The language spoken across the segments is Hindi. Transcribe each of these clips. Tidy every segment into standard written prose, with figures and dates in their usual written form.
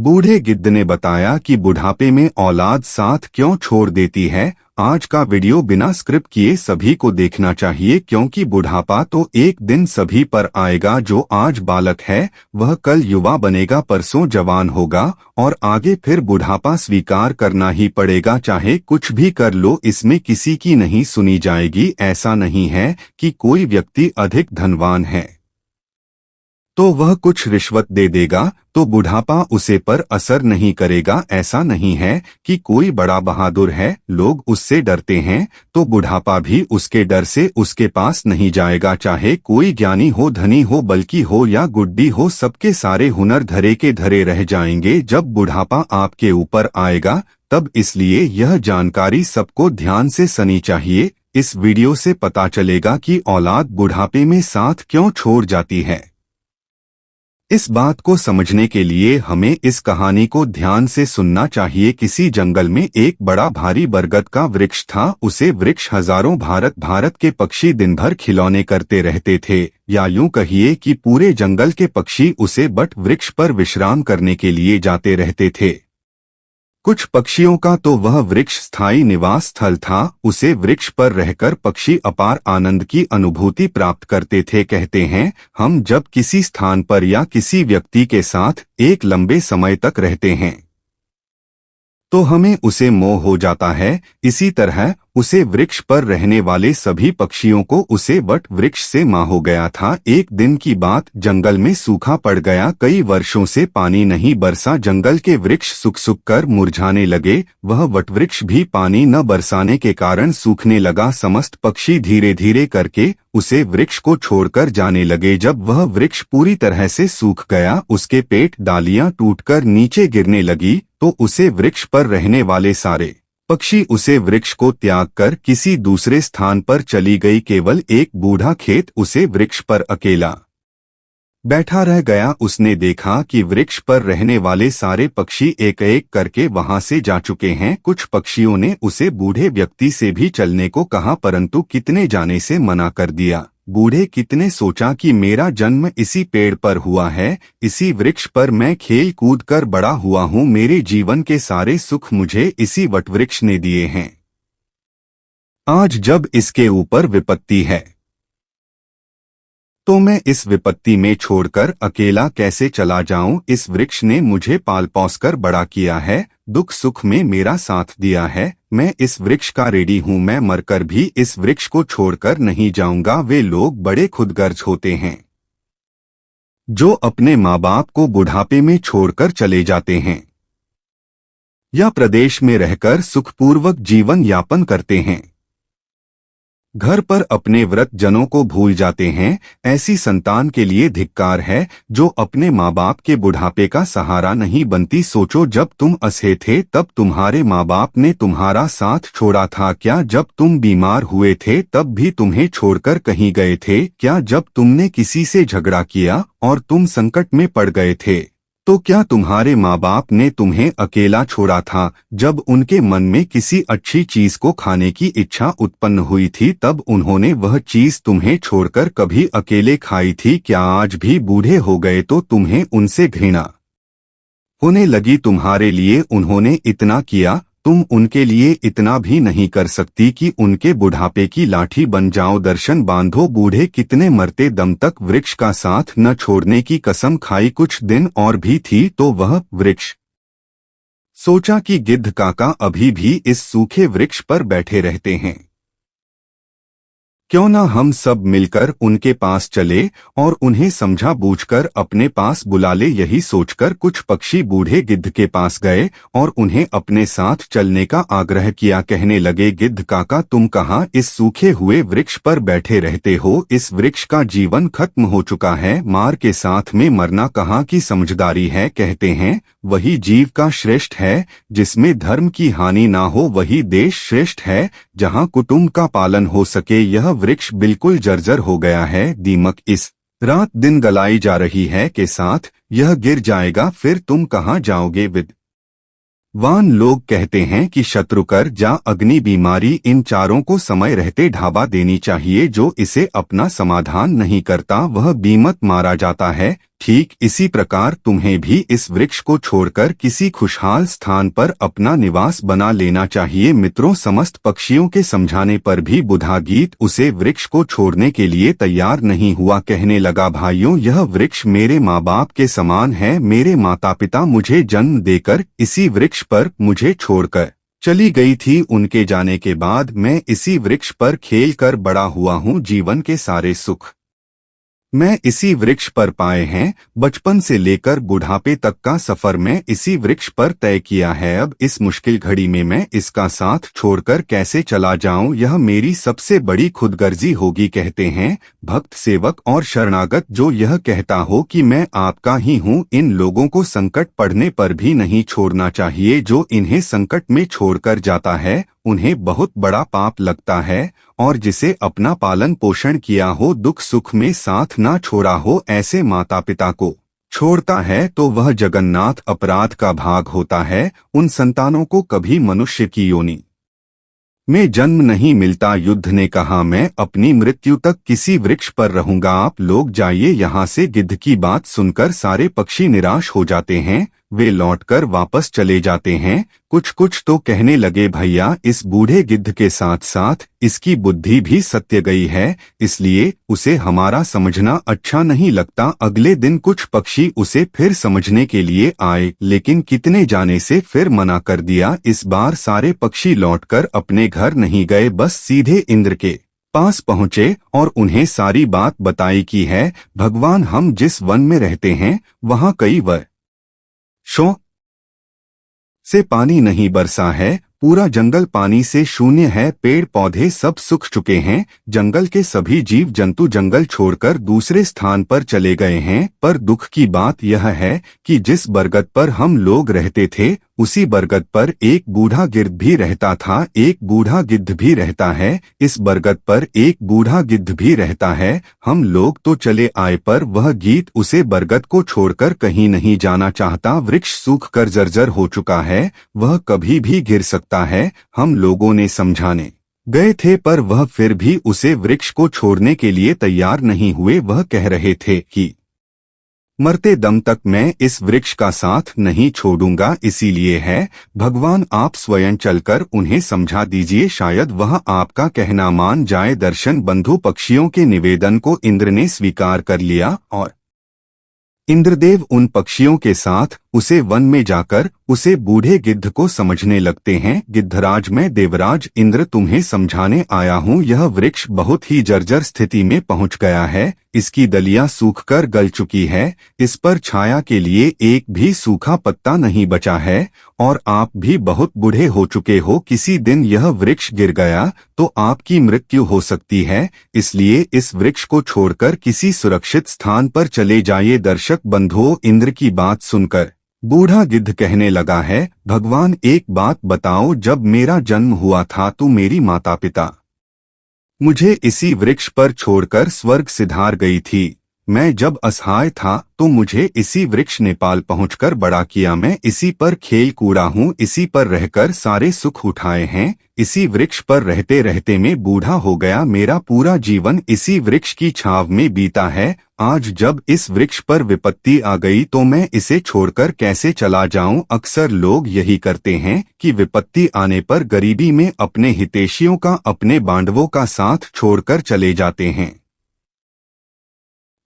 बूढ़े गिद्ध ने बताया कि बुढ़ापे में औलाद साथ क्यों छोड़ देती है। आज का वीडियो बिना स्क्रिप्ट किए सभी को देखना चाहिए, क्योंकि बुढ़ापा तो एक दिन सभी पर आएगा। जो आज बालक है वह कल युवा बनेगा, परसों जवान होगा और आगे फिर बुढ़ापा स्वीकार करना ही पड़ेगा। चाहे कुछ भी कर लो, इसमें किसी की नहीं सुनी जाएगी। ऐसा नहीं है कि कोई व्यक्ति अधिक धनवान है तो वह कुछ रिश्वत दे देगा तो बुढ़ापा उसे पर असर नहीं करेगा। ऐसा नहीं है कि कोई बड़ा बहादुर है, लोग उससे डरते हैं तो बुढ़ापा भी उसके डर से उसके पास नहीं जाएगा। चाहे कोई ज्ञानी हो, धनी हो, बल्कि हो या गुड्डी हो, सबके सारे हुनर धरे के धरे रह जाएंगे जब बुढ़ापा आपके ऊपर आएगा तब। इसलिए यह जानकारी सबको ध्यान से सुननी चाहिए। इस वीडियो से पता चलेगा कि औलाद बुढ़ापे में साथ क्यों छोड़ जाती है। इस बात को समझने के लिए हमें इस कहानी को ध्यान से सुनना चाहिए। किसी जंगल में एक बड़ा भारी बरगद का वृक्ष था। उसे वृक्ष हजारों भारत के पक्षी दिन भर खिलौने करते रहते थे, या यूं कहिए कि पूरे जंगल के पक्षी उसे बट वृक्ष पर विश्राम करने के लिए जाते रहते थे। कुछ पक्षियों का तो वह वृक्ष स्थायी निवास स्थल था। उसे वृक्ष पर रहकर पक्षी अपार आनंद की अनुभूति प्राप्त करते थे। कहते हैं, हम जब किसी स्थान पर या किसी व्यक्ति के साथ एक लंबे समय तक रहते हैं तो हमें उसे मोह हो जाता है। इसी तरह उसे वृक्ष पर रहने वाले सभी पक्षियों को उसे वट वृक्ष से मोह हो गया था। एक दिन की बात, जंगल में सूखा पड़ गया। कई वर्षों से पानी नहीं बरसा। जंगल के वृक्ष सूख सूख कर मुरझाने लगे। वह वटवृक्ष भी पानी न बरसाने के कारण सूखने लगा। समस्त पक्षी धीरे धीरे करके उसे वृक्ष को छोड़कर जाने लगे। जब वह वृक्ष पूरी तरह से सूख गया, उसके पेट डालियां टूटकर नीचे गिरने लगी तो उसे वृक्ष पर रहने वाले सारे पक्षी उसे वृक्ष को त्याग कर किसी दूसरे स्थान पर चली गई। केवल एक बूढ़ा खेत उसे वृक्ष पर अकेला बैठा रह गया। उसने देखा कि वृक्ष पर रहने वाले सारे पक्षी एक एक करके वहां से जा चुके हैं। कुछ पक्षियों ने उसे बूढ़े व्यक्ति से भी चलने को कहा, परंतु कितने जाने से मना कर दिया। बूढ़े कितने सोचा कि मेरा जन्म इसी पेड़ पर हुआ है, इसी वृक्ष पर मैं खेल कूद कर बड़ा हुआ हूँ, मेरे जीवन के सारे सुख मुझे इसी वटवृक्ष ने दिए हैं। आज जब इसके ऊपर विपत्ति है तो मैं इस विपत्ति में छोड़कर अकेला कैसे चला जाऊं। इस वृक्ष ने मुझे पाल पोस कर बड़ा किया है, दुख सुख में मेरा साथ दिया है। मैं इस वृक्ष का ऋणी हूं, मैं मरकर भी इस वृक्ष को छोड़कर नहीं जाऊंगा। वे लोग बड़े खुदगर्ज होते हैं जो अपने माँ बाप को बुढ़ापे में छोड़कर चले जाते हैं या प्रदेश में रहकर सुखपूर्वक जीवन यापन करते हैं, घर पर अपने व्रत जनों को भूल जाते हैं। ऐसी संतान के लिए धिक्कार है जो अपने माँ बाप के बुढ़ापे का सहारा नहीं बनती। सोचो, जब तुम असहे थे तब तुम्हारे माँ बाप ने तुम्हारा साथ छोड़ा था क्या? जब तुम बीमार हुए थे तब भी तुम्हें छोड़कर कहीं गए थे क्या? जब तुमने किसी से झगड़ा किया और तुम संकट में पड़ गए थे तो क्या तुम्हारे माँ बाप ने तुम्हें अकेला छोड़ा था? जब उनके मन में किसी अच्छी चीज को खाने की इच्छा उत्पन्न हुई थी तब उन्होंने वह चीज तुम्हें छोड़कर कभी अकेले खाई थी क्या? आज भी बूढ़े हो गए तो तुम्हें उनसे घृणा होने लगी। तुम्हारे लिए उन्होंने इतना किया, तुम उनके लिए इतना भी नहीं कर सकती कि उनके बुढ़ापे की लाठी बन जाओ। दर्शन बांधो, बूढ़े कितने मरते दम तक वृक्ष का साथ न छोड़ने की कसम खाई। कुछ दिन और भी थी तो वह वृक्ष सोचा कि गिद्ध काका अभी भी इस सूखे वृक्ष पर बैठे रहते हैं, क्यों न हम सब मिलकर उनके पास चले और उन्हें समझा बूझकर अपने पास बुला ले। यही सोचकर कुछ पक्षी बूढ़े गिद्ध के पास गए और उन्हें अपने साथ चलने का आग्रह किया। कहने लगे, गिद्ध काका, तुम कहाँ इस सूखे हुए वृक्ष पर बैठे रहते हो? इस वृक्ष का जीवन खत्म हो चुका है, मार के साथ में मरना कहाँ की समझदारी है। कहते हैं, वही जीव का श्रेष्ठ है, जिसमें धर्म की हानि ना हो। वही देश श्रेष्ठ है, जहाँ कुटुंब का पालन हो सके। यह वृक्ष बिल्कुल जर्जर हो गया है, दीमक इस रात दिन गलाई जा रही है के साथ यह गिर जाएगा, फिर तुम कहाँ जाओगे? वान लोग कहते हैं कि शत्रुकर जा अग्नि बीमारी इन चारों को समय रहते ढाबा देनी चाहिए। जो इसे अपना समाधान नहीं करता वह बीमत मारा जाता है। ठीक इसी प्रकार तुम्हें भी इस वृक्ष को छोड़कर किसी खुशहाल स्थान पर अपना निवास बना लेना चाहिए। मित्रों, समस्त पक्षियों के समझाने पर भी बुधागीत उसे वृक्ष को छोड़ने के लिए तैयार नहीं हुआ। कहने लगा, भाइयों, यह वृक्ष मेरे माँ बाप के समान है। मेरे माता पिता मुझे जन्म देकर इसी वृक्ष पर मुझे छोड़कर चली गई थी। उनके जाने के बाद मैं इसी वृक्ष पर खेल कर बड़ा हुआ हूँ। जीवन के सारे सुख मैं इसी वृक्ष पर पाए हैं। बचपन से लेकर बुढ़ापे तक का सफर मैं इसी वृक्ष पर तय किया है। अब इस मुश्किल घड़ी में मैं इसका साथ छोड़कर कैसे चला जाऊं, यह मेरी सबसे बड़ी खुदगर्जी होगी। कहते हैं, भक्त, सेवक और शरणागत जो यह कहता हो कि मैं आपका ही हूँ, इन लोगों को संकट पड़ने पर भी नहीं छोड़ना चाहिए। जो इन्हें संकट में छोड़कर जाता है उन्हें बहुत बड़ा पाप लगता है, और जिसे अपना पालन पोषण किया हो, दुख सुख में साथ ना छोड़ा हो, ऐसे माता पिता को छोड़ता है तो वह जगन्नाथ अपराध का भाग होता है। उन संतानों को कभी मनुष्य की योनि में जन्म नहीं मिलता। युद्ध ने कहा, मैं अपनी मृत्यु तक किसी वृक्ष पर रहूंगा। आप लोग जाइए यहाँ से। गिद्ध की बात सुनकर सारे पक्षी निराश हो जाते हैं। वे लौटकर वापस चले जाते हैं। कुछ कुछ तो कहने लगे, भैया, इस बूढ़े गिद्ध के साथ साथ इसकी बुद्धि भी सत्य गई है, इसलिए उसे हमारा समझना अच्छा नहीं लगता। अगले दिन कुछ पक्षी उसे फिर समझने के लिए आए, लेकिन कितने जाने से फिर मना कर दिया। इस बार सारे पक्षी लौटकर अपने घर नहीं गए, बस सीधे इंद्र के पास पहुँचे और उन्हें सारी बात बताई की है। भगवान, हम जिस वन में रहते हैं वहाँ कई वर्षों से पानी नहीं बरसा है। पूरा जंगल पानी से शून्य है। पेड़ पौधे सब सूख चुके हैं। जंगल के सभी जीव जंतु जंगल छोड़कर दूसरे स्थान पर चले गए हैं। पर दुख की बात यह है कि जिस बरगद पर हम लोग रहते थे, उसी बरगद पर एक बूढ़ा गिद्ध भी रहता था। एक बूढ़ा गिद्ध भी रहता है। इस बरगद पर एक बूढ़ा गिद्ध भी रहता है। हम लोग तो चले आए, पर वह गिद्ध उसे बरगद को छोड़कर कहीं नहीं जाना चाहता। वृक्ष सूख कर जर्जर हो चुका है, वह कभी भी गिर सकता है। हम लोगों ने समझाने गए थे, पर वह फिर भी उसे वृक्ष को छोड़ने के लिए तैयार नहीं हुए। वह कह रहे थे कि मरते दम तक मैं इस वृक्ष का साथ नहीं छोड़ूंगा। इसीलिए है, भगवान, आप स्वयं चलकर उन्हें समझा दीजिए, शायद वह आपका कहना मान जाए। दर्शन बंधु पक्षियों के निवेदन को इंद्र ने स्वीकार कर लिया और इंद्रदेव उन पक्षियों के साथ उसे वन में जाकर उसे बूढ़े गिद्ध को समझने लगते हैं। गिद्धराज, मैं देवराज इंद्र तुम्हें समझाने आया हूँ। यह वृक्ष बहुत ही जर्जर स्थिति में पहुँच गया है। इसकी दलियां सूखकर गल चुकी है। इस पर छाया के लिए एक भी सूखा पत्ता नहीं बचा है, और आप भी बहुत बूढ़े हो चुके हो। किसी दिन यह वृक्ष गिर गया तो आपकी मृत्यु हो सकती है। इसलिए इस वृक्ष को छोड़कर किसी सुरक्षित स्थान पर चले जाइए। दर्शक बंधुओं, इंद्र की बात सुनकर बूढ़ा गिद्ध कहने लगा है, भगवान, एक बात बताओ, जब मेरा जन्म हुआ था तो मेरी माता पिता मुझे इसी वृक्ष पर छोड़कर स्वर्ग सिधार गई थी। मैं जब असहाय था तो मुझे इसी वृक्ष ने पाल पहुँचकर बड़ा किया। मैं इसी पर खेल कूदा हूँ, इसी पर रहकर सारे सुख उठाए हैं। इसी वृक्ष पर रहते रहते मैं बूढ़ा हो गया। मेरा पूरा जीवन इसी वृक्ष की छांव में बीता है। आज जब इस वृक्ष पर विपत्ति आ गई तो मैं इसे छोड़कर कैसे चला जाऊं। अक्सर लोग यही करते हैं कि विपत्ति आने पर गरीबी में अपने हितैषियों का, अपने बांधवों का साथ छोड़कर चले जाते हैं।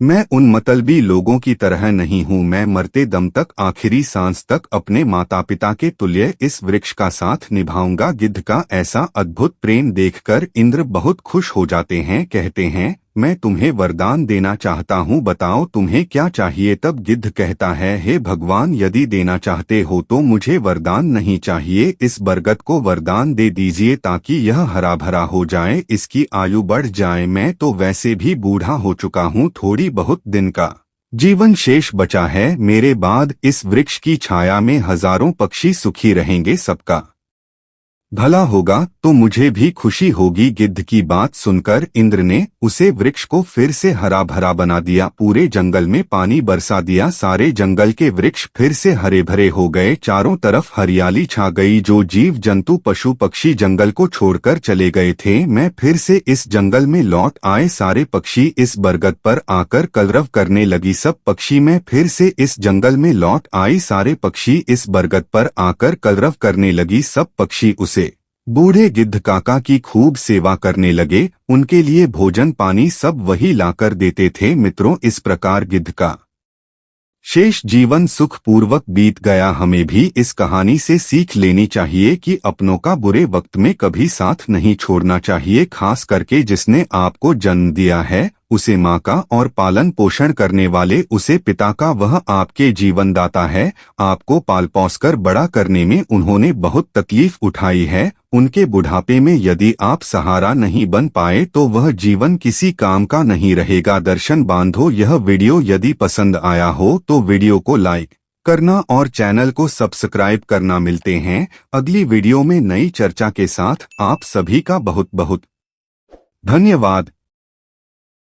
मैं उन मतलबी लोगों की तरह नहीं हूँ। मैं मरते दम तक, आखिरी सांस तक अपने माता पिता के तुल्य इस वृक्ष का साथ निभाऊंगा। गिद्ध का ऐसा अद्भुत प्रेम देखकर इंद्र बहुत खुश हो जाते हैं। कहते हैं, मैं तुम्हें वरदान देना चाहता हूँ, बताओ तुम्हें क्या चाहिए। तब गिद्ध कहता है, हे भगवान, यदि देना चाहते हो तो मुझे वरदान नहीं चाहिए। इस बरगद को वरदान दे दीजिए ताकि यह हरा भरा हो जाए, इसकी आयु बढ़ जाए। मैं तो वैसे भी बूढ़ा हो चुका हूँ, थोड़ी बहुत दिन का जीवन शेष बचा है। मेरे बाद इस वृक्ष की छाया में हजारों पक्षी सुखी रहेंगे। सबका भला होगा तो मुझे भी खुशी होगी। गिद्ध की बात सुनकर इंद्र ने उसे वृक्ष को फिर से हरा भरा बना दिया, पूरे जंगल में पानी बरसा दिया, सारे जंगल के वृक्ष फिर से हरे भरे हो गए, चारों तरफ हरियाली छा गई। जो जीव जंतु पशु पक्षी जंगल को छोड़कर चले गए थे, मैं फिर से इस जंगल में लौट आए। सारे पक्षी इस बरगद पर आकर कलरव करने लगी। सब पक्षी मैं फिर से इस जंगल में लौट आई, सारे पक्षी इस बरगद पर आकर कलरव करने लगी। सब पक्षी उसे बूढ़े गिद्ध काका की खूब सेवा करने लगे, उनके लिए भोजन पानी सब वही लाकर देते थे। मित्रों, इस प्रकार गिद्ध का शेष जीवन सुखपूर्वक बीत गया। हमें भी इस कहानी से सीख लेनी चाहिए कि अपनों का बुरे वक्त में कभी साथ नहीं छोड़ना चाहिए। खास करके जिसने आपको जन्म दिया है, उसे माँ का, और पालन पोषण करने वाले उसे पिता का। वह आपके जीवनदाता है। आपको पाल पोस कर बड़ा करने में उन्होंने बहुत तकलीफ उठाई है। उनके बुढ़ापे में यदि आप सहारा नहीं बन पाए तो वह जीवन किसी काम का नहीं रहेगा। दर्शन बांधो, यह वीडियो यदि पसंद आया हो तो वीडियो को लाइक करना और चैनल को सब्सक्राइब करना। मिलते हैं अगली वीडियो में नई चर्चा के साथ। आप सभी का बहुत बहुत धन्यवाद।